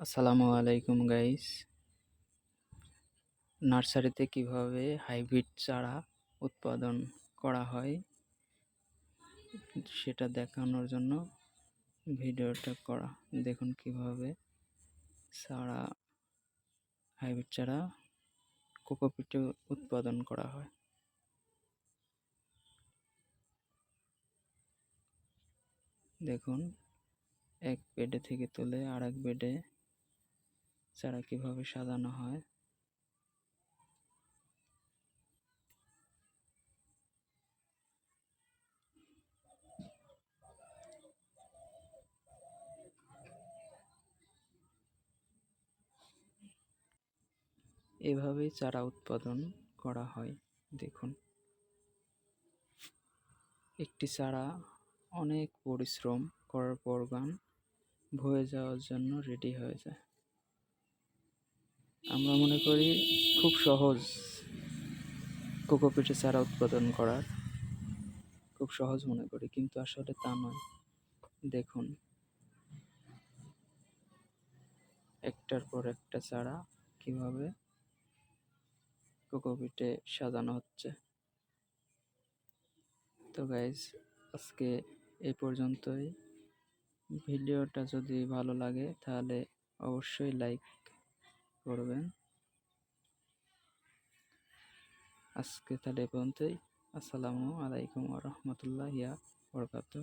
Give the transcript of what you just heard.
আসসালামু আলাইকুম গাইস। নার্সারিতে কিভাবে হাইব্রিড চারা উৎপাদন করা হয় সেটা দেখানোর জন্য ভিডিওটা করা। দেখুন কিভাবে চারা হাইব্রিড চারা কোকোপিটে উৎপাদন করা হয়। দেখুন এক বেডে থেকে তুলে আরেক বেডে চারা কিভাবে সাজানো হয়। এভাবেই চারা উৎপাদন করা হয়। দেখুন একটি চারা অনেক পরিশ্রম করার পর ভরে যাওয়ার জন্য রেডি হয়ে যায়। আমরা মনে করি খুব সহজ কোকোপিটে চারা উৎপাদন করার, খুব সহজ মনে করি, কিন্তু আসলে তা নয়। দেখুন একটার পর একটা চারা কিভাবে কোকোপিটে সাজানো হচ্ছে। তো গাইজ আজকে এই পর্যন্তই। ভিডিওটা যদি ভালো লাগে তাহলে অবশ্যই লাইক করবেন। আজকে তাহলে এই পর্যন্তই। আসসালামু আলাইকুম ওয়া রাহমাতুল্লাহি ওয়া বারাকাতুহু।